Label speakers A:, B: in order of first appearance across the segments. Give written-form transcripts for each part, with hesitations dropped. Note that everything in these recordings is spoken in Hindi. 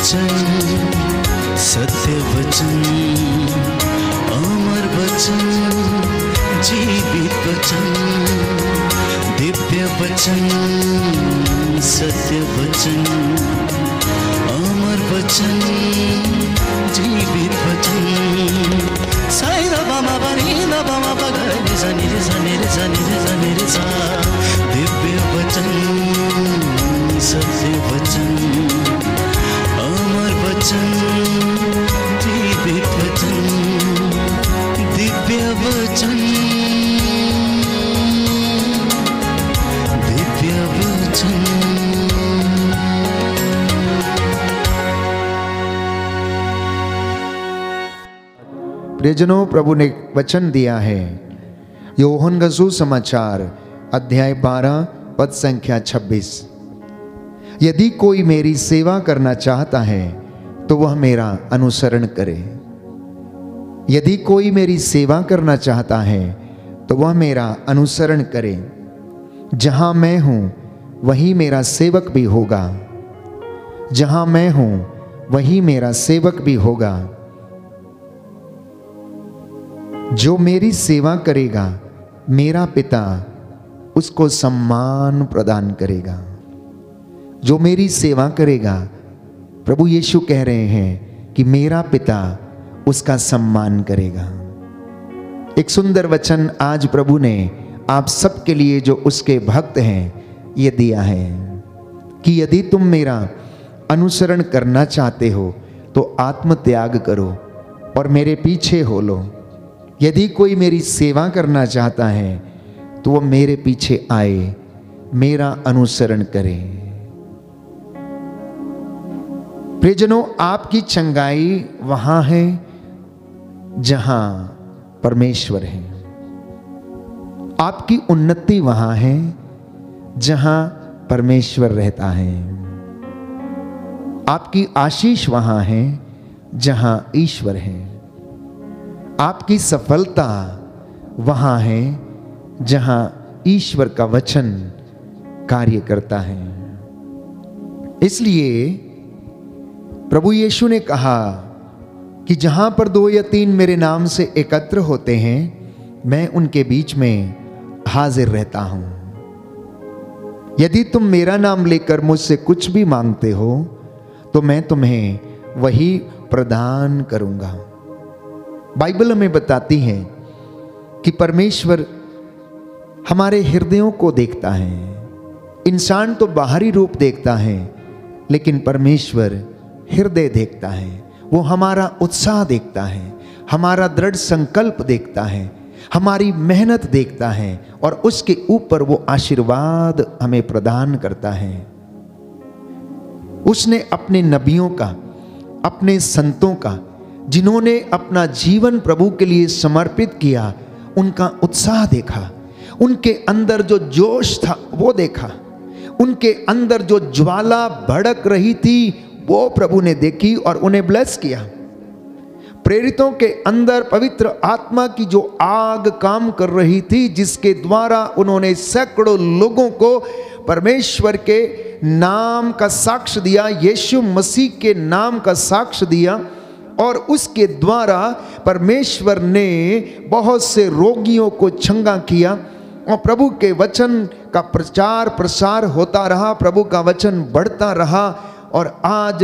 A: वचन, सत्य वचन, अमर वचन, जीवित वचन, दिव्य वचन, सत्य वचन, अमर वचन, जीवित वचन। साई दा बामा बनी दा बामा बगा रे सा नि रे सा नि रे सा नि रे सा नि रे सा। दिव्य वचन, सत्य वचन, अमर वचन, जीवित वचन, दिव्य वचन, दिव्य वचन।
B: प्रियजनों, प्रभु ने वचन दिया है। यूहन्ना का सुसमाचार अध्याय 12 पद संख्या 26। यदि कोई मेरी सेवा करना चाहता है तो वह मेरा अनुसरण करे। यदि कोई मेरी सेवा करना चाहता है तो वह मेरा अनुसरण करे। जहां मैं हूं वहीं मेरा सेवक भी होगा। जहां मैं हूं वहीं मेरा सेवक भी होगा। जो मेरी सेवा करेगा मेरा पिता उसको सम्मान प्रदान करेगा। जो मेरी सेवा करेगा, प्रभु यीशु कह रहे हैं कि मेरा पिता उसका सम्मान करेगा। एक सुंदर वचन आज प्रभु ने आप सबके लिए, जो उसके भक्त हैं, ये दिया है कि यदि तुम मेरा अनुसरण करना चाहते हो तो आत्म त्याग करो और मेरे पीछे हो लो। यदि कोई मेरी सेवा करना चाहता है तो वह मेरे पीछे आए, मेरा अनुसरण करे। प्रियजनों, आपकी चंगाई वहां है जहां परमेश्वर है। आपकी उन्नति वहां है जहां परमेश्वर रहता है। आपकी आशीष वहां है जहां ईश्वर है। आपकी सफलता वहां है जहां ईश्वर का वचन कार्य करता है। इसलिए प्रभु यीशु ने कहा कि जहां पर 2 या 3 मेरे नाम से एकत्र होते हैं, मैं उनके बीच में हाजिर रहता हूं। यदि तुम मेरा नाम लेकर मुझसे कुछ भी मांगते हो तो मैं तुम्हें वही प्रदान करूंगा। बाइबल हमें बताती है कि परमेश्वर हमारे हृदयों को देखता है। इंसान तो बाहरी रूप देखता है, लेकिन परमेश्वर हृदय देखता है। वो हमारा उत्साह देखता है, हमारा दृढ़ संकल्प देखता है, हमारी मेहनत देखता है और उसके ऊपर वो आशीर्वाद हमें प्रदान करता है। उसने अपने नबियों का, अपने संतों का, जिन्होंने अपना जीवन प्रभु के लिए समर्पित किया, उनका उत्साह देखा। उनके अंदर जो जोश था वो देखा। उनके अंदर जो ज्वाला भड़क रही थी वो प्रभु ने देखी और उन्हें ब्लेस किया। प्रेरितों के अंदर पवित्र आत्मा की जो आग काम कर रही थी, जिसके द्वारा उन्होंने सैकड़ों लोगों को परमेश्वर के नाम का साक्ष्य दिया, यीशु मसीह के नाम का साक्ष्य दिया, और उसके द्वारा परमेश्वर ने बहुत से रोगियों को चंगा किया और प्रभु के वचन का प्रचार प्रसार होता रहा। प्रभु का वचन बढ़ता रहा और आज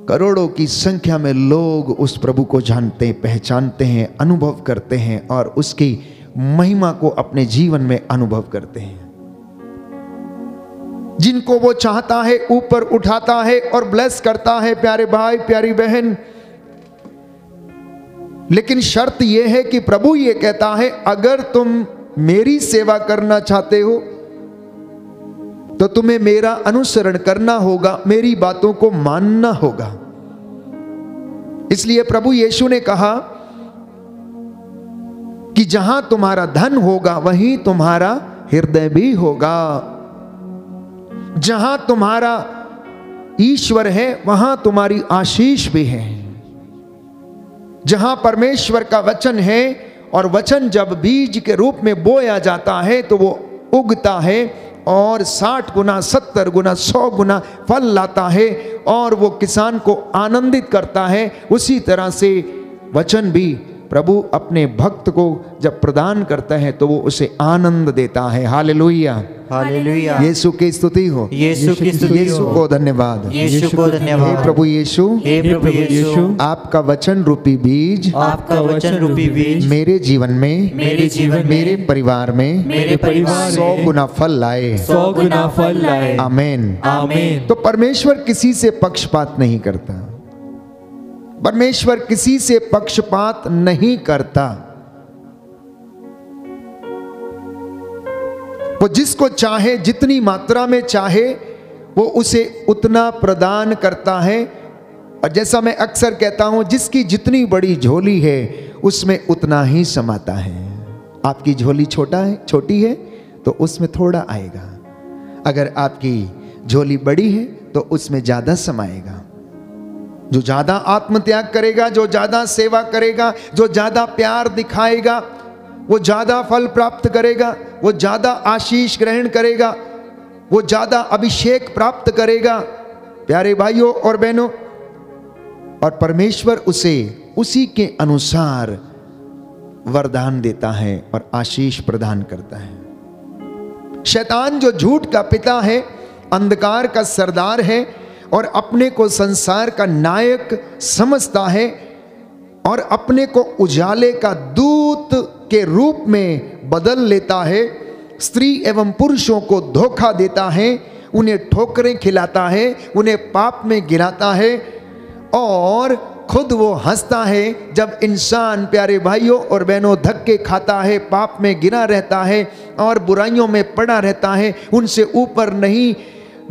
B: करोड़ों की संख्या में लोग उस प्रभु को जानते, पहचानते हैं, अनुभव करते हैं और उसकी महिमा को अपने जीवन में अनुभव करते हैं। जिनको वो चाहता है ऊपर उठाता है और ब्लेस करता है, प्यारे भाई प्यारी बहन। लेकिन शर्त यह है कि प्रभु ये कहता है, अगर तुम मेरी सेवा करना चाहते हो तो तुम्हें मेरा अनुसरण करना होगा, मेरी बातों को मानना होगा। इसलिए प्रभु यीशु ने कहा कि जहां तुम्हारा धन होगा वहीं तुम्हारा हृदय भी होगा। जहां तुम्हारा ईश्वर है वहां तुम्हारी आशीष भी है। जहां परमेश्वर का वचन है, और वचन जब बीज के रूप में बोया जाता है तो वो उगता है और 60 गुना, 70 गुना, 100 गुना फल लाता है और वो किसान को आनंदित करता है। उसी तरह से वचन भी प्रभु अपने भक्त को जब प्रदान करता है तो वो उसे आनंद देता है। Hallelujah,
C: hallelujah.
B: यीशु की स्तुति हो,
C: यीशु की स्तुति
B: यीशु
C: हो।
B: को धन्यवाद,
C: यीशु को
B: हे
C: धन्यवाद।
B: प्रभु यीशु,
C: हे प्रभु यीशु,
B: आपका वचन रूपी बीज
C: आपका वचन रूपी बीज
B: मेरे जीवन में,
C: मेरे जीवन में,
B: मेरे परिवार में
C: मेरे परिवार
B: 100
C: में
B: गुना फल लाए।
C: 100 गुना फल लाए।
B: आमीन।
C: आमीन।
B: तो परमेश्वर किसी से पक्षपात नहीं करता, परमेश्वर किसी से पक्षपात नहीं करता। वो जिसको चाहे, जितनी मात्रा में चाहे, वो उसे उतना प्रदान करता है। और जैसा मैं अक्सर कहता हूं, जिसकी जितनी बड़ी झोली है उसमें उतना ही समाता है। आपकी झोली छोटी है तो उसमें थोड़ा आएगा, अगर आपकी झोली बड़ी है तो उसमें ज्यादा समाएगा। जो ज्यादा आत्मत्याग करेगा, जो ज्यादा सेवा करेगा, जो ज्यादा प्यार दिखाएगा, वो ज्यादा फल प्राप्त करेगा, वो ज्यादा आशीष ग्रहण करेगा, वो ज्यादा अभिषेक प्राप्त करेगा। प्यारे भाइयों और बहनों, और परमेश्वर उसे उसी के अनुसार वरदान देता है और आशीष प्रदान करता है। शैतान जो झूठ का पिता है, अंधकार का सरदार है और अपने को संसार का नायक समझता है और अपने को उजाले का दूत के रूप में बदल लेता है। स्त्री एवं पुरुषों को धोखा देता है, उन्हें ठोकरें खिलाता है, उन्हें पाप में गिराता है और खुद वो हंसता है जब इंसान, प्यारे भाइयों और बहनों, धक्के खाता है, पाप में गिरा रहता है और बुराइयों में पड़ा रहता है, उनसे ऊपर नहीं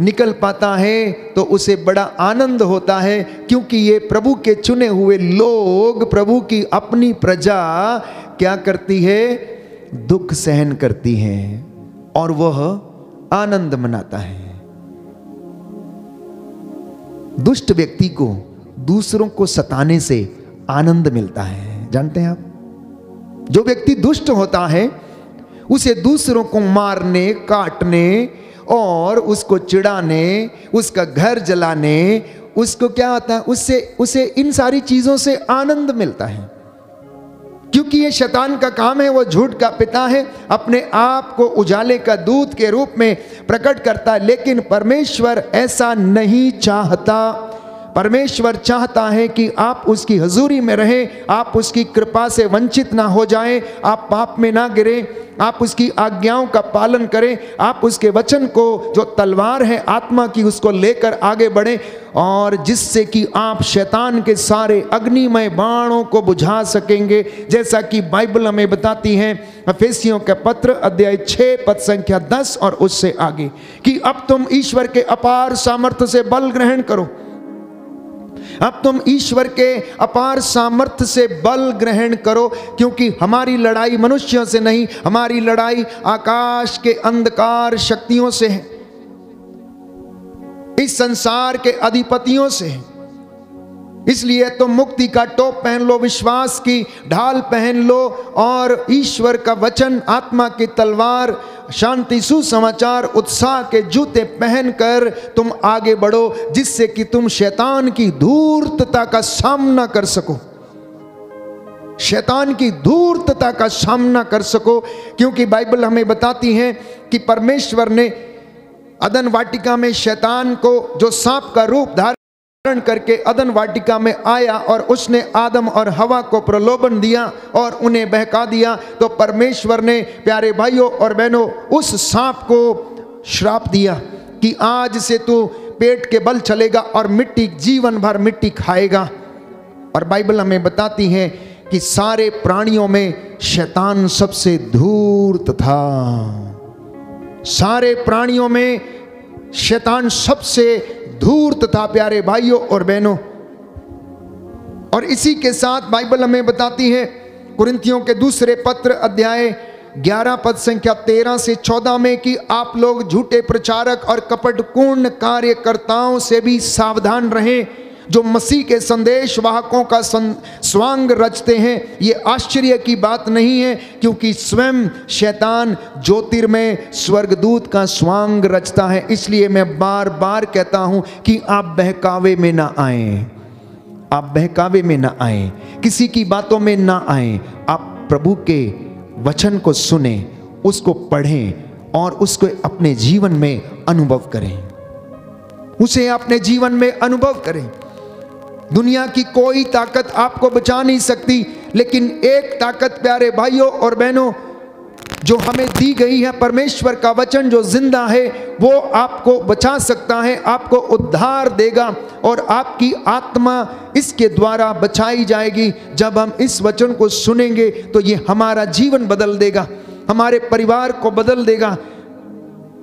B: निकल पाता है, तो उसे बड़ा आनंद होता है, क्योंकि ये प्रभु के चुने हुए लोग, प्रभु की अपनी प्रजा क्या करती है? दुख सहन करती है और वह आनंद मनाता है। दुष्ट व्यक्ति को दूसरों को सताने से आनंद मिलता है, जानते हैं आप? जो व्यक्ति दुष्ट होता है उसे दूसरों को मारने, काटने और उसको चिढ़ाने, उसका घर जलाने, उसको क्या होता है, उसे इन सारी चीजों से आनंद मिलता है, क्योंकि ये शैतान का काम है। वो झूठ का पिता है, अपने आप को उजाले का दूत के रूप में प्रकट करता है। लेकिन परमेश्वर ऐसा नहीं चाहता। परमेश्वर चाहता है कि आप उसकी हजूरी में रहें, आप उसकी कृपा से वंचित ना हो जाएं, आप पाप में ना गिरें, आप उसकी आज्ञाओं का पालन करें, आप उसके वचन को, जो तलवार है आत्मा की, उसको लेकर आगे बढ़ें, और जिससे कि आप शैतान के सारे अग्निमय बाणों को बुझा सकेंगे। जैसा कि बाइबल हमें बताती है, एफेसियों का पत्र अध्याय 6 पद संख्या 10 और उससे आगे, कि अब तुम ईश्वर के अपार सामर्थ्य से बल ग्रहण करो। अब तुम ईश्वर के अपार सामर्थ्य से बल ग्रहण करो, क्योंकि हमारी लड़ाई मनुष्यों से नहीं, हमारी लड़ाई आकाश के अंधकार शक्तियों से है, इस संसार के अधिपतियों से है। इसलिए तुम मुक्ति का टोप पहन लो, विश्वास की ढाल पहन लो और ईश्वर का वचन, आत्मा की तलवार, शांति, सुसमाचार, उत्साह के जूते पहनकर तुम आगे बढ़ो, जिससे कि तुम शैतान की धूर्तता का सामना कर सको, शैतान की धूर्तता का सामना कर सको। क्योंकि बाइबल हमें बताती है कि परमेश्वर ने अदन वाटिका में शैतान को, जो सांप का रूप धारण करके अदन वाटिका में आया और उसने आदम और हवा को प्रलोभन दिया और उन्हें बहका दिया, तो परमेश्वर ने, प्यारे भाइयों और बहनों, उस सांप को श्राप दिया कि आज से तू पेट के बल चलेगा और मिट्टी, जीवन भर मिट्टी खाएगा। और बाइबल हमें बताती है कि सारे प्राणियों में शैतान सबसे धूर्त था, सारे प्राणियों में शैतान सबसे धूर्त था, प्यारे भाइयों और बहनों। और इसी के साथ बाइबल हमें बताती है, कुरिन्थियों के दूसरे पत्र अध्याय 11 पद संख्या 13 से 14 में, कि आप लोग झूठे प्रचारक और कपटपूर्ण कार्यकर्ताओं से भी सावधान रहें, जो मसीह के संदेश वाहकों का स्वांग रचते हैं। ये आश्चर्य की बात नहीं है, क्योंकि स्वयं शैतान ज्योतिर्मय स्वर्गदूत का स्वांग रचता है। इसलिए मैं बार बार कहता हूं कि आप बहकावे में ना आए, आप बहकावे में ना आए, किसी की बातों में ना आए। आप प्रभु के वचन को सुने, उसको पढ़ें और उसको अपने जीवन में अनुभव करें, उसे अपने जीवन में अनुभव करें। दुनिया की कोई ताकत आपको बचा नहीं सकती, लेकिन एक ताकत प्यारे भाइयों और बहनों जो हमें दी गई है, परमेश्वर का वचन जो जिंदा है, वो आपको बचा सकता है, आपको उद्धार देगा और आपकी आत्मा इसके द्वारा बचाई जाएगी। जब हम इस वचन को सुनेंगे तो ये हमारा जीवन बदल देगा, हमारे परिवार को बदल देगा।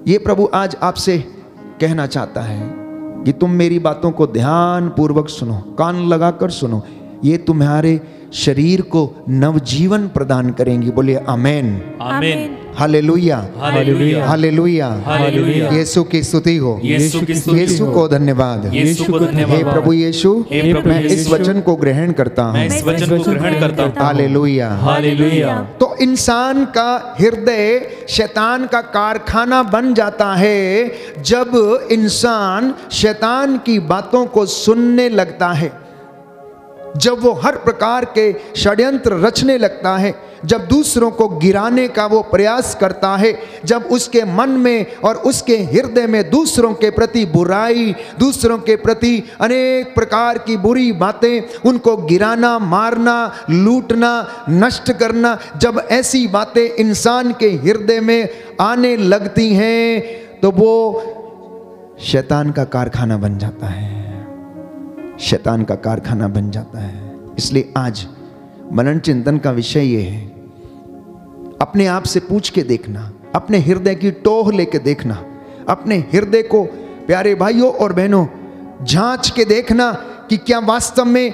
B: ये प्रभु आज आपसे कहना चाहता है कि तुम मेरी बातों को ध्यान पूर्वक सुनो, कान लगाकर सुनो, ये तुम्हारे शरीर को नवजीवन प्रदान करेंगी। बोलिए आमेन,
C: आमीन,
B: हालेलुया,
C: हालेलुया,
B: हालेलुया,
C: हालेलुया।
B: यीशु की स्तुति हो,
C: यीशु की स्तुति
B: यीशु
C: हो।
B: को धन्यवाद।
C: यीशु को धन्यवाद।
B: हे प्रभु यीशु,
C: हे प्रभु
B: मैं इस
C: यीशु,
B: वचन को ग्रहण करता
C: मैं
B: हूँ।
C: इस वचन को ग्रहण करता हूँ।
B: Hallelujah,
C: hallelujah.
B: तो इंसान का हृदय शैतान का कारखाना बन जाता है जब इंसान शैतान की बातों को सुनने लगता है, जब वो हर प्रकार के षड्यंत्र रचने लगता है, जब दूसरों को गिराने का वो प्रयास करता है, जब उसके मन में और उसके हृदय में दूसरों के प्रति बुराई, दूसरों के प्रति अनेक प्रकार की बुरी बातें, उनको गिराना, मारना, लूटना, नष्ट करना, जब ऐसी बातें इंसान के हृदय में आने लगती हैं तो वो शैतान का कारखाना बन जाता है, शैतान का कारखाना बन जाता है। इसलिए आज मनन चिंतन का विषय ये है, अपने आप से पूछ के देखना, अपने हृदय की टोह लेके देखना, अपने हृदय को प्यारे भाइयों और बहनों जांच के देखना कि क्या वास्तव में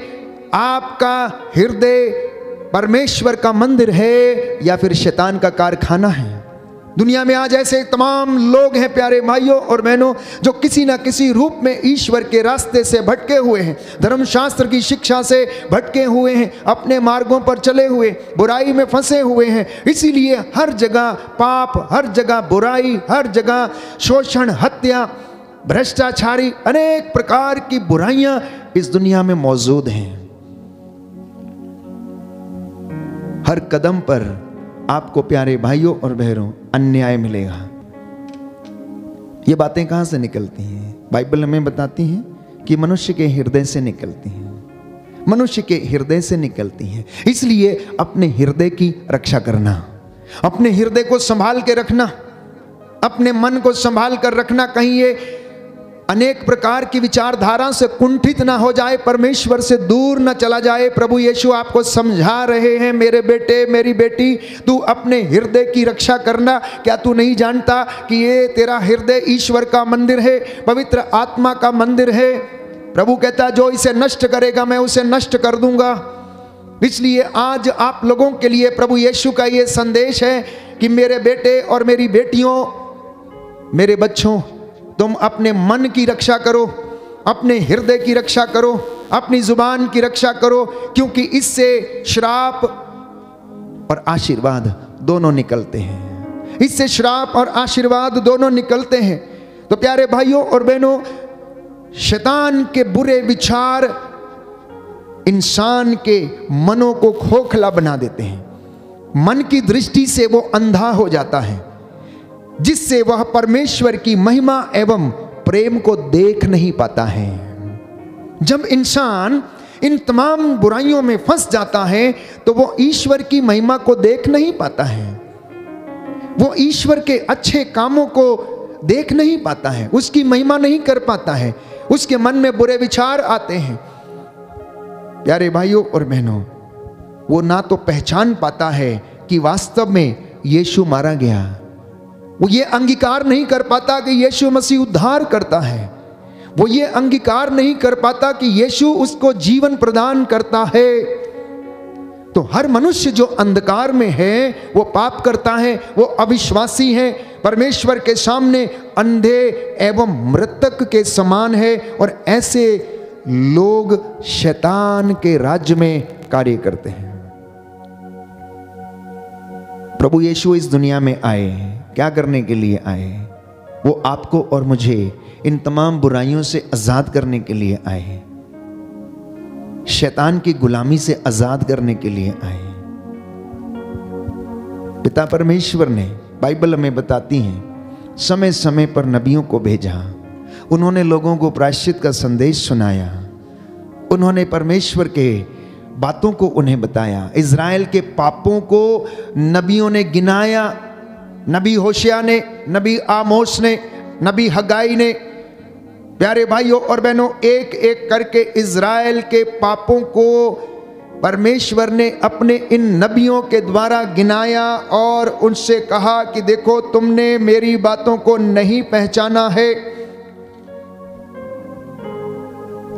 B: आपका हृदय परमेश्वर का मंदिर है या फिर शैतान का कारखाना है। दुनिया में आज ऐसे तमाम लोग हैं प्यारे भाइयों और बहनों जो किसी ना किसी रूप में ईश्वर के रास्ते से भटके हुए हैं, धर्मशास्त्र की शिक्षा से भटके हुए हैं, अपने मार्गों पर चले हुए, बुराई में फंसे हुए हैं। इसीलिए हर जगह पाप, हर जगह बुराई, हर जगह शोषण, हत्या, भ्रष्टाचारी, अनेक प्रकार की बुराइयां इस दुनिया में मौजूद हैं। हर कदम पर आपको प्यारे भाइयों और बहनों अन्याय मिलेगा। ये बातें कहां से निकलती हैं? बाइबल हमें बताती है कि मनुष्य के हृदय से निकलती हैं, मनुष्य के हृदय से निकलती हैं। इसलिए अपने हृदय की रक्षा करना, अपने हृदय को संभाल के रखना, अपने मन को संभाल कर रखना, कहीं ये अनेक प्रकार की विचारधारा से कुंठित ना हो जाए, परमेश्वर से दूर ना चला जाए। प्रभु यीशु आपको समझा रहे हैं, मेरे बेटे, मेरी बेटी, तू अपने हृदय की रक्षा करना। क्या तू नहीं जानता कि ये तेरा हृदय ईश्वर का मंदिर है, पवित्र आत्मा का मंदिर है? प्रभु कहता जो इसे नष्ट करेगा मैं उसे नष्ट कर दूंगा। इसलिए आज आप लोगों के लिए प्रभु यीशु का ये संदेश है कि मेरे बेटे और मेरी बेटियों, मेरे बच्चों, तुम अपने मन की रक्षा करो, अपने हृदय की रक्षा करो, अपनी जुबान की रक्षा करो, क्योंकि इससे श्राप और आशीर्वाद दोनों निकलते हैं। इससे श्राप और आशीर्वाद दोनों निकलते हैं। तो प्यारे भाइयों और बहनों, शैतान के बुरे विचार इंसान के मनों को खोखला बना देते हैं। मन की दृष्टि से वो अंधा हो जाता है, जिससे वह परमेश्वर की महिमा एवं प्रेम को देख नहीं पाता है। जब इंसान इन तमाम बुराइयों में फंस जाता है तो वो ईश्वर की महिमा को देख नहीं पाता है, वो ईश्वर के अच्छे कामों को देख नहीं पाता है, उसकी महिमा नहीं कर पाता है, उसके मन में बुरे विचार आते हैं। प्यारे भाइयों और बहनों, वो ना तो पहचान पाता है कि वास्तव में यीशु मारा गया, वो ये अंगीकार नहीं कर पाता कि यीशु मसीह उद्धार करता है, वो ये अंगीकार नहीं कर पाता कि यीशु उसको जीवन प्रदान करता है। तो हर मनुष्य जो अंधकार में है वो पाप करता है, वो अविश्वासी है, परमेश्वर के सामने अंधे एवं मृतक के समान है। और ऐसे लोग शैतान के राज्य में कार्य करते हैं। प्रभु यीशु इस दुनिया में आए, क्या करने के लिए आए? वो आपको और मुझे इन तमाम बुराइयों से आजाद करने के लिए आए, शैतान की गुलामी से आजाद करने के लिए आए। पिता परमेश्वर ने, बाइबल हमें बताती है, समय समय पर नबियों को भेजा। उन्होंने लोगों को प्रायश्चित का संदेश सुनाया। उन्होंने परमेश्वर के बातों को उन्हें बताया। इज़राइल के पापों को नबियों ने गिनाया। नबी होशिया ने, नबी आमोस ने, नबी हगाई ने, प्यारे भाइयों और बहनों, एक एक करके इज़राइल के पापों को परमेश्वर ने अपने इन नबियों के द्वारा गिनाया और उनसे कहा कि देखो, तुमने मेरी बातों को नहीं पहचाना है,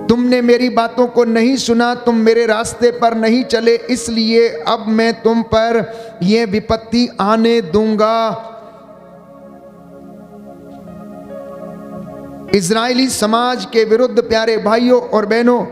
B: तुमने मेरी बातों को नहीं सुना, तुम मेरे रास्ते पर नहीं चले, इसलिए अब मैं तुम पर यह विपत्ति आने दूंगा। इजरायली समाज के विरुद्ध, प्यारे भाइयों और बहनों,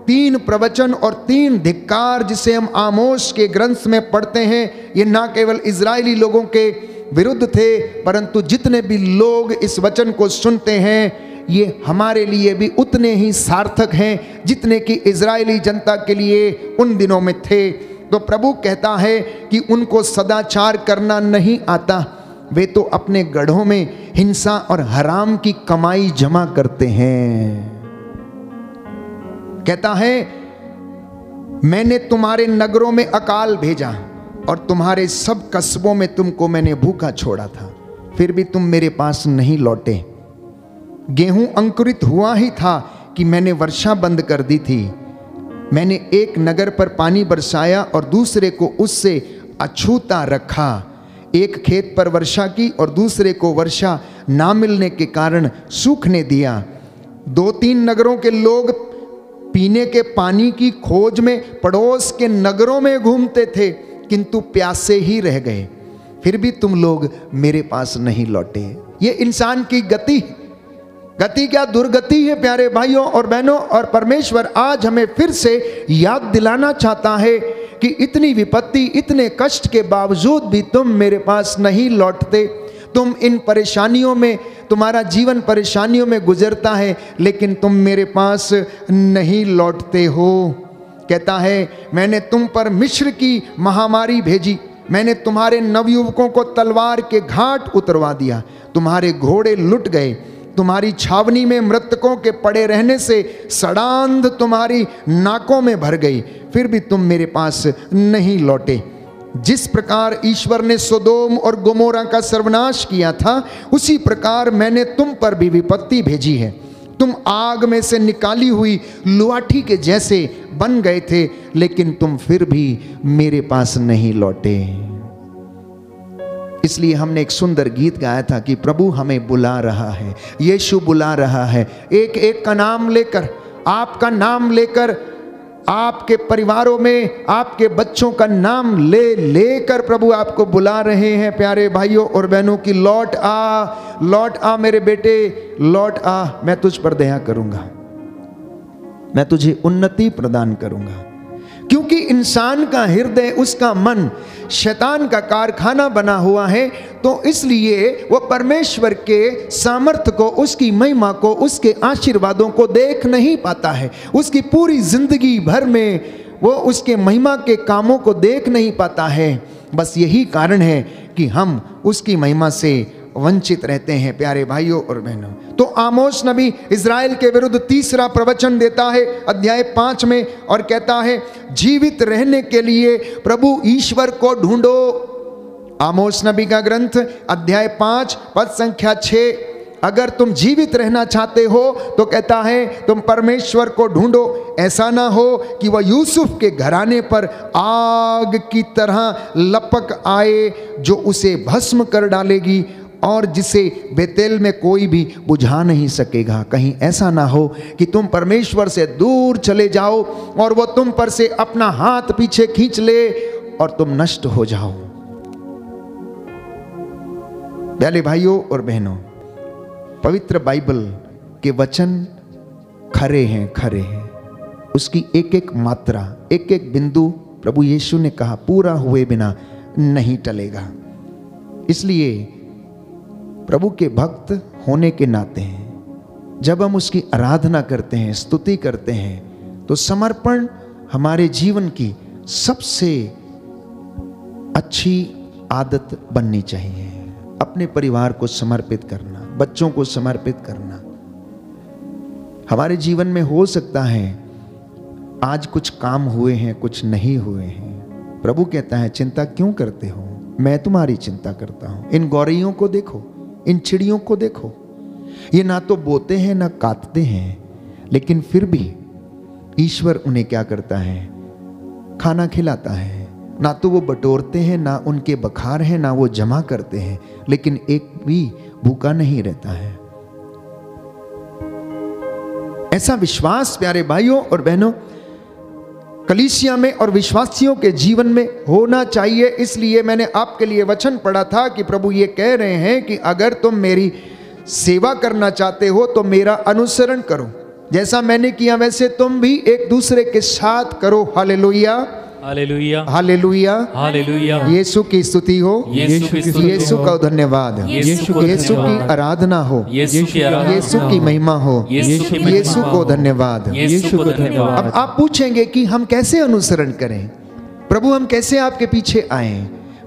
B: 3 प्रवचन और 3 धिक्कार जिसे हम आमोस के ग्रंथ में पढ़ते हैं, ये ना केवल इजरायली लोगों के विरुद्ध थे, परंतु जितने भी लोग इस वचन को सुनते हैं, ये हमारे लिए भी उतने ही सार्थक हैं जितने कि इजरायली जनता के लिए उन दिनों में थे। तो प्रभु कहता है कि उनको सदाचार करना नहीं आता, वे तो अपने गढ़ों में हिंसा और हराम की कमाई जमा करते हैं। कहता है, मैंने तुम्हारे नगरों में अकाल भेजा और तुम्हारे सब कस्बों में तुमको मैंने भूखा छोड़ा था, फिर भी तुम मेरे पास नहीं लौटे। गेहूं अंकुरित हुआ ही था कि मैंने वर्षा बंद कर दी थी। मैंने एक नगर पर पानी बरसाया और दूसरे को उससे अछूता रखा। एक खेत पर वर्षा की और दूसरे को वर्षा ना मिलने के कारण सूखने दिया। 2-3 नगरों के लोग पीने के पानी की खोज में पड़ोस के नगरों में घूमते थे, किंतु प्यासे ही रह गए, फिर भी तुम लोग मेरे पास नहीं लौटे। ये इंसान की गति क्या दुर्गति है, प्यारे भाइयों और बहनों। और परमेश्वर आज हमें फिर से याद दिलाना चाहता है कि इतनी विपत्ति, इतने कष्ट के बावजूद भी तुम मेरे पास नहीं लौटते। तुम इन परेशानियों में, तुम्हारा जीवन परेशानियों में गुजरता है, लेकिन तुम मेरे पास नहीं लौटते हो। कहता है, मैंने तुम पर मिस्र की महामारी भेजी, मैंने तुम्हारे नवयुवकों को तलवार के घाट उतरवा दिया, तुम्हारे घोड़े लुट गए, तुम्हारी छावनी में मृतकों के पड़े रहने से सड़ांध तुम्हारी नाकों में भर गई, फिर भी तुम मेरे पास नहीं लौटे। जिस प्रकार ईश्वर ने सोदोम और गोमोरा का सर्वनाश किया था, उसी प्रकार मैंने तुम पर भी विपत्ति भेजी है। तुम आग में से निकाली हुई लुआठी के जैसे बन गए थे, लेकिन तुम फिर भी मेरे पास नहीं लौटे। इसलिए हमने एक सुंदर गीत गाया था कि प्रभु हमें बुला रहा है, यीशु बुला रहा है। एक एक का नाम लेकर, आपका नाम लेकर, आपके परिवारों में आपके बच्चों का नाम लेकर प्रभु आपको बुला रहे हैं, प्यारे भाइयों और बहनों, की लौट आ मेरे बेटे, लौट आ, मैं तुझ पर दया करूंगा, मैं तुझे उन्नति प्रदान करूंगा। क्योंकि इंसान का हृदय, उसका मन शैतान का कारखाना बना हुआ है, तो इसलिए वो परमेश्वर के सामर्थ्य को, उसकी महिमा को, उसके आशीर्वादों को देख नहीं पाता है। उसकी पूरी जिंदगी भर में वो उसके महिमा के कामों को देख नहीं पाता है। बस यही कारण है कि हम उसकी महिमा से वंचित रहते हैं, प्यारे भाइयों और बहनों। तो आमोस नबी इज़राइल के विरुद्ध तीसरा प्रवचन देता है अध्याय 5 में, और कहता है, जीवित रहने के लिए प्रभु ईश्वर को ढूंढो। आमोस नबी का ग्रंथ अध्याय 5 पद संख्या 6। अगर तुम जीवित रहना चाहते हो तो कहता है तुम परमेश्वर को ढूंढो। ऐसा ना हो कि वह यूसुफ के घराने पर आग की तरह लपक आए, जो उसे भस्म कर डालेगी और जिसे बेतेल में कोई भी बुझा नहीं सकेगा। कहीं ऐसा ना हो कि तुम परमेश्वर से दूर चले जाओ और वो तुम पर से अपना हाथ पीछे खींच ले और तुम नष्ट हो जाओ। प्यारे भाइयों और बहनों, पवित्र बाइबल के वचन खरे हैं, खरे हैं। उसकी एक एक मात्रा, एक एक बिंदु प्रभु यीशु ने कहा पूरा हुए बिना नहीं टलेगा। इसलिए प्रभु के भक्त होने के नाते जब हम उसकी आराधना करते हैं, स्तुति करते हैं, तो समर्पण हमारे जीवन की सबसे अच्छी आदत बननी चाहिए। अपने परिवार को समर्पित करना, बच्चों को समर्पित करना। हमारे जीवन में हो सकता है आज कुछ काम हुए हैं, कुछ नहीं हुए हैं। प्रभु कहता है चिंता क्यों करते हो, मैं तुम्हारी चिंता करता हूं। इन गौरैयों को देखो, इन चिड़ियों को देखो, ये ना तो बोते हैं ना काटते हैं, लेकिन फिर भी ईश्वर उन्हें क्या करता है, खाना खिलाता है। ना तो वो बटोरते हैं, ना उनके बखार हैं, ना वो जमा करते हैं, लेकिन एक भी भूखा नहीं रहता है। ऐसा विश्वास प्यारे भाइयों और बहनों कलीसिया में और विश्वासियों के जीवन में होना चाहिए। इसलिए मैंने आपके लिए वचन पढ़ा था कि प्रभु ये कह रहे हैं कि अगर तुम मेरी सेवा करना चाहते हो तो मेरा अनुसरण करो, जैसा मैंने किया वैसे तुम भी एक दूसरे के साथ करो। Hallelujah,
C: hallelujah,
B: hallelujah,
C: hallelujah.
B: यीशु की स्तुति हो,
C: यीशु की स्तुति
B: यीशु का धन्यवाद,
C: यीशु को
B: यीशु की
C: धन्यवाद।
B: आराधना हो,
C: यीशु की आराधना
B: यीशु की महिमा हो,
C: यीशु की महिमा
B: यीशु को धन्यवाद।
C: यीशु को धन्यवाद।
B: अब आप पूछेंगे कि हम कैसे अनुसरण करें, प्रभु हम कैसे आपके पीछे आए,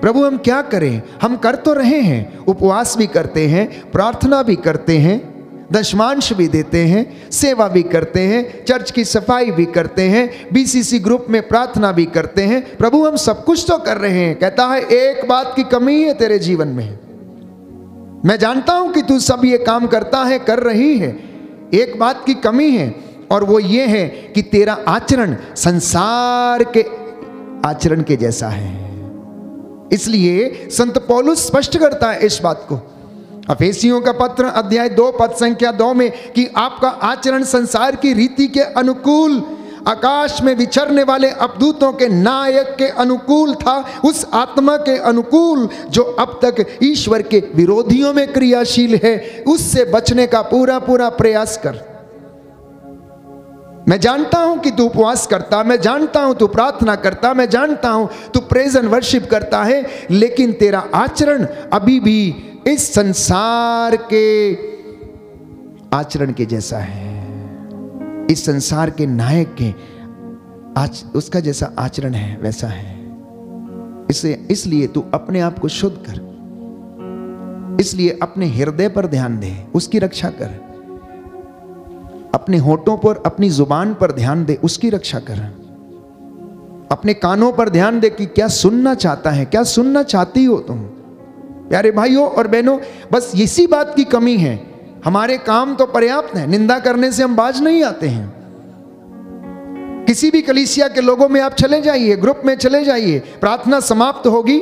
B: प्रभु हम क्या करें। हम कर तो रहे हैं, उपवास भी करते हैं, प्रार्थना भी करते हैं, दशमांश भी देते हैं, सेवा भी करते हैं, चर्च की सफाई भी करते हैं, बीसीसी ग्रुप में प्रार्थना भी करते हैं। प्रभु हम सब कुछ तो कर रहे हैं। कहता है एक बात की कमी है तेरे जीवन में, मैं जानता हूं कि तू सब ये काम करता है, कर रही है, एक बात की कमी है और वो ये है कि तेरा आचरण संसार के आचरण के जैसा है। इसलिए संत पौलुस स्पष्ट करता है इस बात को अफेसियों का पत्र अध्याय 2 पद संख्या 2 में कि आपका आचरण संसार की रीति के अनुकूल, आकाश में विचरने वाले अवदूतों के नायक के अनुकूल था, उस आत्मा के अनुकूल जो अब तक ईश्वर के विरोधियों में क्रियाशील है। उससे बचने का पूरा पूरा प्रयास कर। मैं जानता हूं कि तू उपवास करता, मैं जानता हूं तू प्रार्थना करता, मैं जानता हूं तू प्रेज एंड वर्शिप करता है, लेकिन तेरा आचरण अभी भी इस संसार के आचरण के जैसा है, इस संसार के नायक के उसका जैसा आचरण है वैसा है। इसलिए तू अपने आप को शुद्ध कर, इसलिए अपने हृदय पर ध्यान दे, उसकी रक्षा कर, अपने होठों पर, अपनी जुबान पर ध्यान दे, उसकी रक्षा कर, अपने कानों पर ध्यान दे कि क्या सुनना चाहता है, क्या सुनना चाहती हो तुम। प्यारे भाइयों और बहनों, बस इसी बात की कमी है। हमारे काम तो पर्याप्त है, निंदा करने से हम बाज नहीं आते हैं। किसी भी कलीसिया के लोगों में आप चले जाइए, ग्रुप में चले जाइए, प्रार्थना समाप्त होगी,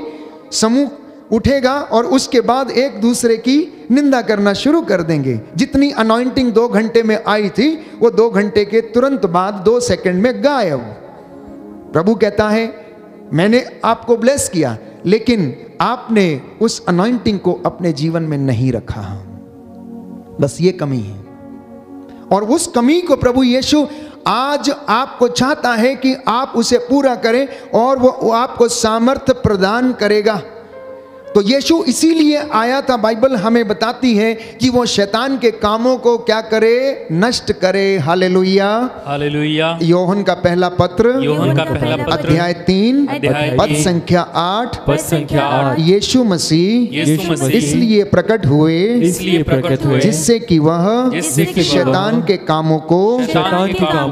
B: समूह उठेगा और उसके बाद एक दूसरे की निंदा करना शुरू कर देंगे। जितनी अनॉइंटिंग 2 घंटे में आई थी वो 2 घंटे के तुरंत बाद 2 सेकंड में गायब। प्रभु कहता है मैंने आपको ब्लेस किया, लेकिन आपने उस अनॉइंटिंग को अपने जीवन में नहीं रखा। बस ये कमी है, और उस कमी को प्रभु यीशु आज आपको चाहता है कि आप उसे पूरा करें, और वो आपको सामर्थ्य प्रदान करेगा। तो यीशु इसीलिए आया था। बाइबल हमें बताती है कि वो शैतान के कामों को क्या करे, नष्ट करे। Hallelujah,
C: hallelujah.
B: योहन का पहला पत्र अध्याय 3 पद संख्या 8 यीशु मसीह इसलिए प्रकट हुए जिससे कि वह शैतान के कामों को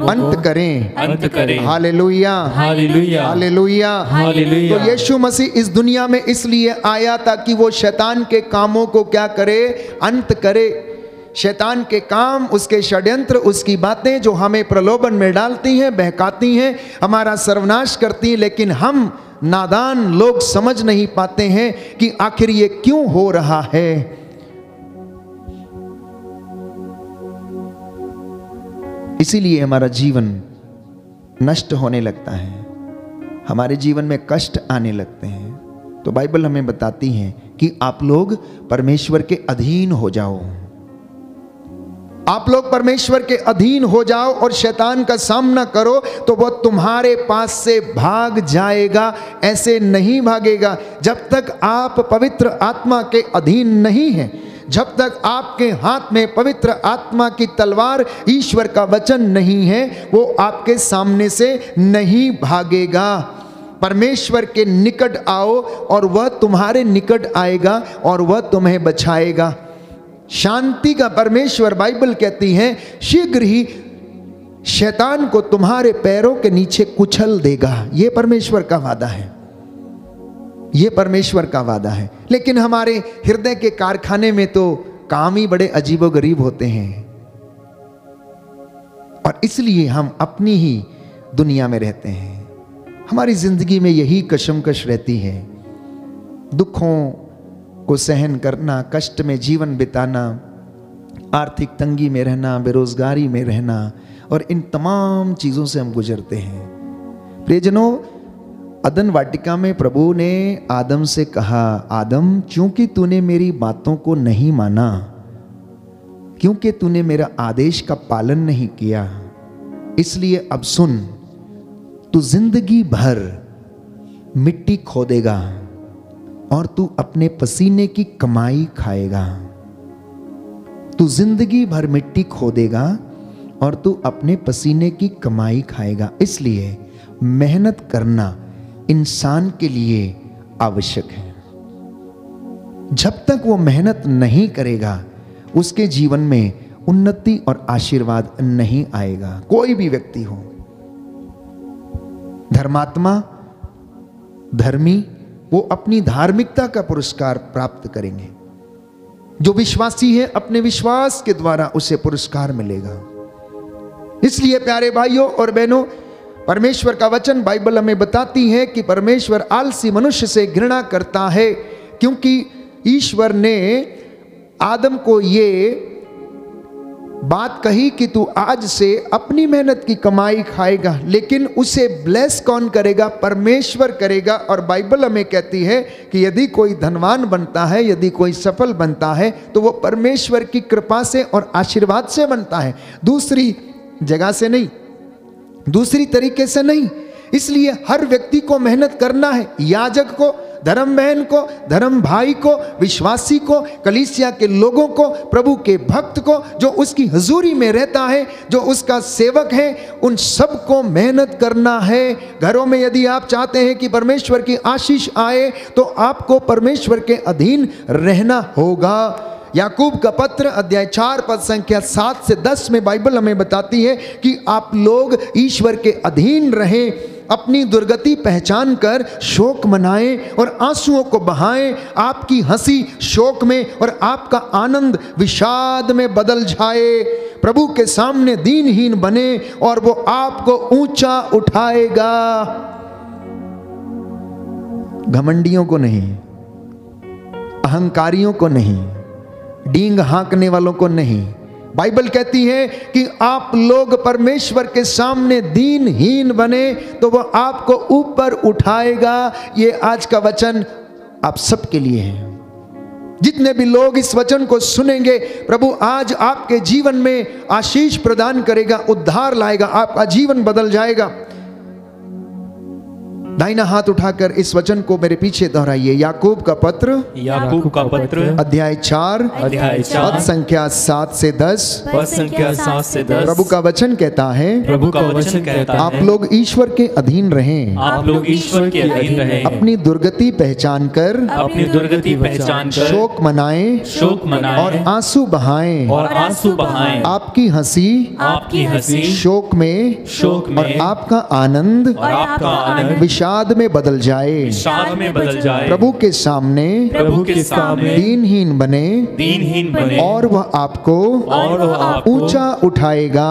B: अंत करें। Hallelujah, hallelujah. तो यीशु मसीह इस दुनिया में इसलिए आया ताकि वो शैतान के कामों को क्या करे, अंत करे। शैतान के काम, उसके षड्यंत्र, उसकी बातें जो हमें प्रलोभन में डालती हैं, बहकाती हैं, हमारा सर्वनाश करती हैं, लेकिन हम नादान लोग समझ नहीं पाते हैं कि आखिर ये क्यों हो रहा है। इसीलिए हमारा जीवन नष्ट होने लगता है, हमारे जीवन में कष्ट आने लगते हैं। तो बाइबल हमें बताती है कि आप लोग परमेश्वर के अधीन हो जाओ। आप लोग परमेश्वर के अधीन हो जाओ और शैतान का सामना करो तो वो तुम्हारे पास से भाग जाएगा। ऐसे नहीं भागेगा। जब तक आप पवित्र आत्मा के अधीन नहीं हैं, जब तक आपके हाथ में पवित्र आत्मा की तलवार ईश्वर का वचन नहीं है, वो आपके सामने से नहीं भागेगा। परमेश्वर के निकट आओ और वह तुम्हारे निकट आएगा और वह तुम्हें बचाएगा। शांति का परमेश्वर, बाइबल कहती है, शीघ्र ही शैतान को तुम्हारे पैरों के नीचे कुचल देगा। यह परमेश्वर का वादा है, यह परमेश्वर का वादा है। लेकिन हमारे हृदय के कारखाने में तो काम ही बड़े अजीबोगरीब होते हैं और इसलिए हम अपनी ही दुनिया में रहते हैं। हमारी जिंदगी में यही कशमकश रहती है, दुखों को सहन करना, कष्ट में जीवन बिताना, आर्थिक तंगी में रहना, बेरोजगारी में रहना, और इन तमाम चीज़ों से हम गुजरते हैं। प्रियजनों, अदन वाटिका में प्रभु ने आदम से कहा, आदम, क्योंकि तूने मेरी बातों को नहीं माना, क्योंकि तूने मेरा आदेश का पालन नहीं किया, इसलिए अब सुन, तू जिंदगी भर मिट्टी खोदेगा और तू अपने पसीने की कमाई खाएगा। तू जिंदगी भर मिट्टी खोदेगा और तू अपने पसीने की कमाई खाएगा। इसलिए मेहनत करना इंसान के लिए आवश्यक है। जब तक वो मेहनत नहीं करेगा, उसके जीवन में उन्नति और आशीर्वाद नहीं आएगा। कोई भी व्यक्ति हो, धर्मात्मा, धर्मी, वो अपनी धार्मिकता का पुरस्कार प्राप्त करेंगे। जो विश्वासी है, अपने विश्वास के द्वारा उसे पुरस्कार मिलेगा। इसलिए प्यारे भाइयों और बहनों, परमेश्वर का वचन, बाइबल हमें बताती है कि परमेश्वर आलसी मनुष्य से घृणा करता है, क्योंकि ईश्वर ने आदम को ये बात कही कि तू आज से अपनी मेहनत की कमाई खाएगा, लेकिन उसे ब्लेस कौन करेगा? परमेश्वर करेगा। और बाइबल हमें कहती है कि यदि कोई धनवान बनता है, यदि कोई सफल बनता है, तो वो परमेश्वर की कृपा से और आशीर्वाद से बनता है, दूसरी जगह से नहीं, दूसरी तरीके से नहीं। इसलिए हर व्यक्ति को मेहनत करना है। याजक को, धर्म बहन को, धर्म भाई को, विश्वासी को, कलीसिया के लोगों को, प्रभु के भक्त को, जो उसकी हजूरी में रहता है, जो उसका सेवक है, उन सबको मेहनत करना है। घरों में यदि आप चाहते हैं कि परमेश्वर की आशीष आए, तो आपको परमेश्वर के अधीन रहना होगा। याकूब का पत्र अध्याय 4 पद संख्या 7 से 10 में बाइबल हमें बताती है कि आप लोग ईश्वर के अधीन रहें, अपनी दुर्गति पहचान कर शोक मनाएं और आंसुओं को बहाएं। आपकी हंसी शोक में और आपका आनंद विषाद में बदल जाए। प्रभु के सामने दीनहीन बने और वो आपको ऊंचा उठाएगा। घमंडियों को नहीं, अहंकारियों को नहीं, डींग हाँकने वालों को नहीं। बाइबल कहती है कि आप लोग परमेश्वर के सामने दीनहीन बने तो वह आपको ऊपर उठाएगा। ये आज का वचन आप सबके लिए है। जितने भी लोग इस वचन को सुनेंगे, प्रभु आज आपके जीवन में आशीष प्रदान करेगा, उद्धार लाएगा, आपका जीवन बदल जाएगा। दाहिना हाथ उठाकर इस वचन को मेरे पीछे दोहराइए। याकूब का पत्र अध्याय 4 पद संख्या 7 से 10। प्रभु का वचन कहता है, आप लोग ईश्वर के अधीन रहें, अपनी दुर्गति पहचान कर शोक मनाएं और आंसू बहाएं। आपकी हंसी शोक में और आपका आनंद विषाद में बदल जाए। प्रभु के सामने दीनहीन बने और वह आपको ऊंचा उठाएगा।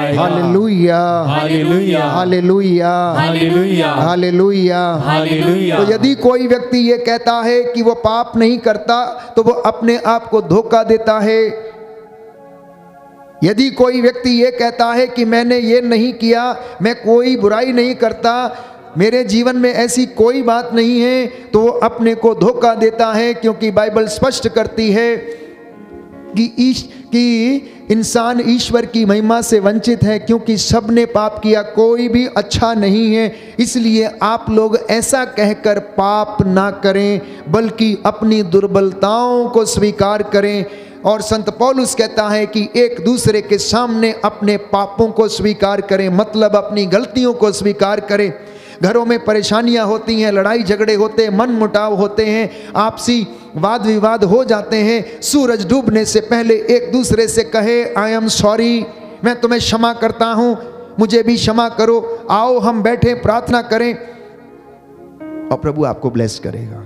B: Hallelujah, hallelujah, hallelujah. तो यदि कोई व्यक्ति ये कहता है कि वो पाप नहीं करता, तो वो अपने आप को धोखा देता है। यदि कोई व्यक्ति ये कहता है कि मैंने ये नहीं किया, मैं कोई बुराई नहीं करता, मेरे जीवन में ऐसी कोई बात नहीं है, तो वो अपने को धोखा देता है, क्योंकि बाइबल स्पष्ट करती है कि इंसान ईश्वर की महिमा से वंचित है, क्योंकि सबने पाप किया, कोई भी अच्छा नहीं है। इसलिए आप लोग ऐसा कहकर पाप ना करें, बल्कि अपनी दुर्बलताओं को स्वीकार करें। और संत पौलुस कहता है कि एक दूसरे के सामने अपने पापों को स्वीकार करें, मतलब अपनी गलतियों को स्वीकार करें। घरों में परेशानियां होती हैं, लड़ाई झगड़े होते हैं, मन मुटाव होते हैं, आपसी वाद विवाद हो जाते हैं। सूरज डूबने से पहले एक दूसरे से कहे, आई एम सॉरी, मैं तुम्हें क्षमा करता हूं, मुझे भी क्षमा करो, आओ हम बैठे प्रार्थना करें, और प्रभु आपको ब्लेस करेगा।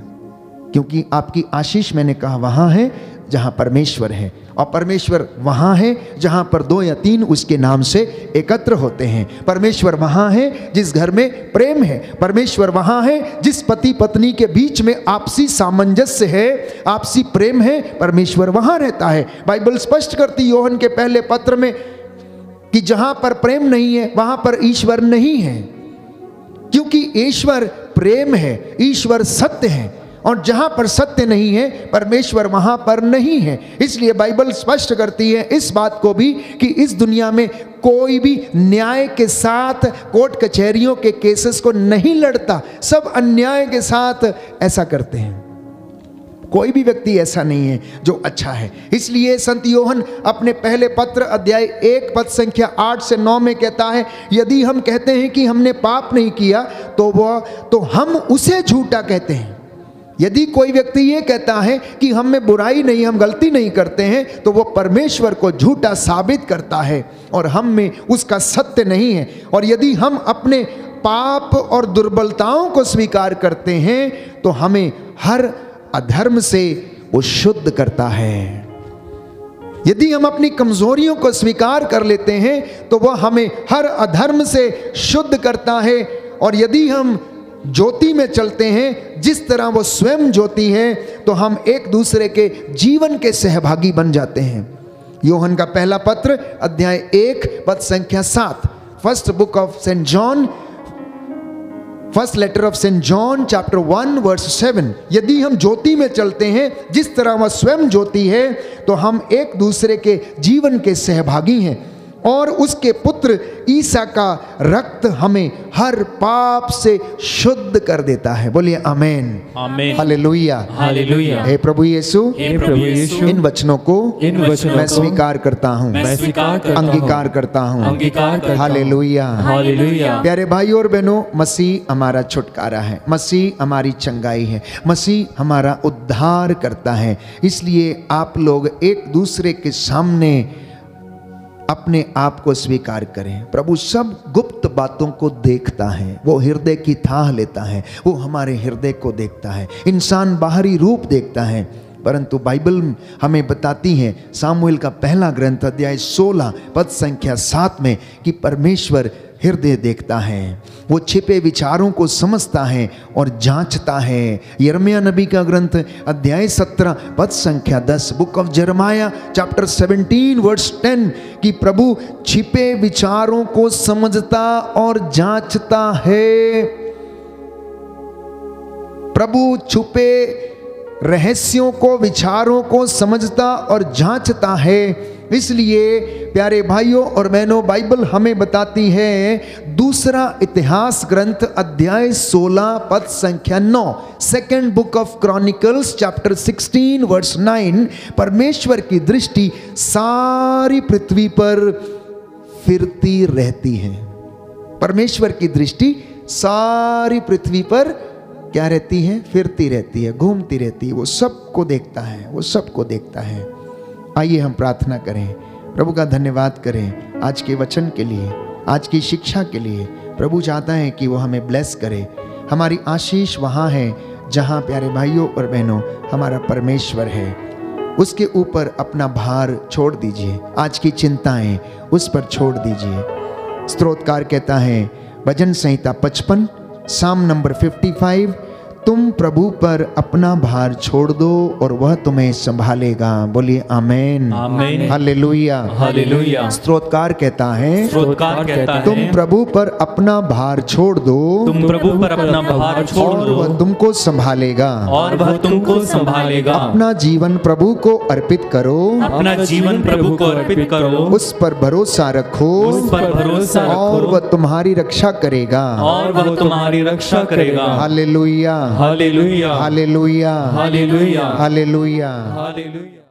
B: क्योंकि आपकी आशीष, मैंने कहा, वहां है जहां परमेश्वर है, और परमेश्वर वहां है जहां पर 2 या 3 उसके नाम से एकत्र होते हैं। परमेश्वर वहां है जिस घर में प्रेम है, परमेश्वर वहां है जिस पति पत्नी के बीच में आपसी सामंजस्य है, आपसी प्रेम है, परमेश्वर वहां रहता है। बाइबल स्पष्ट करती यूहन्ना के पहले पत्र में कि जहां पर प्रेम नहीं है वहां पर ईश्वर नहीं है, क्योंकि ईश्वर प्रेम है, ईश्वर सत्य है, और जहां पर सत्य नहीं है परमेश्वर वहां पर नहीं है। इसलिए बाइबल स्पष्ट करती है इस बात को भी कि इस दुनिया में कोई भी न्याय के साथ कोर्ट कचहरियों के केसेस को नहीं लड़ता, सब अन्याय के साथ ऐसा करते हैं। कोई भी व्यक्ति ऐसा नहीं है जो अच्छा है। इसलिए संत यूहन्ना अपने पहले पत्र अध्याय 1 पद संख्या 8 से 9 में कहता है, यदि हम कहते हैं कि हमने पाप नहीं किया तो हम उसे झूठा कहते हैं। यदि कोई व्यक्ति ये कहता है कि हम में बुराई नहीं, हम गलती नहीं करते हैं, तो वो परमेश्वर को झूठा साबित करता है और हम में उसका सत्य नहीं है। और यदि हम अपने पाप और दुर्बलताओं को स्वीकार करते हैं तो हमें हर अधर्म से वो शुद्ध करता है। यदि हम अपनी कमजोरियों को स्वीकार कर लेते हैं तो वह हमें हर अधर्म से शुद्ध करता है। और यदि हम ज्योति में चलते हैं जिस तरह वो स्वयं ज्योति है, तो हम एक दूसरे के जीवन के सहभागी बन जाते हैं। यूहन्ना का पहला पत्र अध्याय 1 पद संख्या 7, first book of saint John, first letter of saint John chapter 1 verse 7, यदि हम ज्योति में चलते हैं जिस तरह वह स्वयं ज्योति है, तो हम एक दूसरे के जीवन के सहभागी हैं। और उसके पुत्र ईसा का रक्त हमें हर पाप से शुद्ध कर देता है। बोलिए आमेन,
C: आमेन,
B: हालेलुया,
C: हालेलुया।
B: हे प्रभु यीशु,
C: हे प्रभु यीशु,
B: इन वचनों को मैं स्वीकार करता हूँ,
C: मैं स्वीकार करता हूँ,
B: अंगीकार करता हूँ,
C: अंगीकार करता हूँ।
B: Hallelujah,
C: hallelujah.
B: प्यारे भाइयों और बहनों, मसीह हमारा छुटकारा है, मसीह हमारी चंगाई है, मसीह हमारा उद्धार करता है। इसलिए आप लोग एक दूसरे के सामने अपने आप को स्वीकार करें। प्रभु सब गुप्त बातों को देखता है, वो हृदय की थाह लेता है, वो हमारे हृदय को देखता है। इंसान बाहरी रूप देखता है, परंतु बाइबल हमें बताती है, सामुएल का पहला ग्रंथ अध्याय 16 पद संख्या 7 में, कि परमेश्वर हृदय देखता है, वो छिपे विचारों को समझता है और जांचता है। यिर्मयाह नबी का ग्रंथ अध्याय 17 पद संख्या 10, बुक ऑफ जरमाया चैप्टर 17 वर्स 10, कि प्रभु छिपे विचारों को समझता और जांचता है। प्रभु छुपे रहस्यों को, विचारों को समझता और जांचता है। इसलिए प्यारे भाइयों और बहनों, बाइबल हमें बताती है, दूसरा इतिहास ग्रंथ अध्याय 16 पद संख्या 9, second book of Chronicles chapter 16 verse 9, परमेश्वर की दृष्टि सारी पृथ्वी पर फिरती रहती है। परमेश्वर की दृष्टि सारी पृथ्वी पर क्या रहती है? फिरती रहती है, घूमती रहती है। वो सबको देखता है, वो सबको देखता है। आइए हम प्रार्थना करें, प्रभु का धन्यवाद करें आज के वचन के लिए, आज की शिक्षा के लिए। प्रभु चाहता है कि वो हमें ब्लेस करे। हमारी आशीष वहाँ है जहाँ प्यारे भाइयों और बहनों हमारा परमेश्वर है। उसके ऊपर अपना भार छोड़ दीजिए, आज की चिंताएं उस पर छोड़ दीजिए। स्तोत्रकार कहता है, भजन संहिता 55 साम नंबर 55, तुम प्रभु पर अपना भार छोड़ दो और वह तुम्हें संभालेगा। बोलिए आमेन,
C: आमेन,
B: हालेलुया,
C: हालेलुया।
B: स्तोत्रकार कहता है
C: स्तोत्रकार कहता है,
B: तुम प्रभु पर अपना भार छोड़ दो,
C: तुम प्रभु पर अपना भार छोड़
B: और
C: दो
B: वह तुमको संभालेगा।
C: और वह तुमको संभालेगा।
B: अपना जीवन प्रभु को अर्पित करो,
C: अपना जीवन प्रभु को अर्पित करो,
B: उस पर भरोसा रखो,
C: उस पर भरोसा
B: और
C: रखो,
B: वह तुम्हारी रक्षा करेगा।
C: और वह तुम्हारी रक्षा करेगा।
B: Hallelujah,
C: hallelujah,
B: hallelujah,
C: hallelujah,
B: hallelujah.
C: Hallelujah.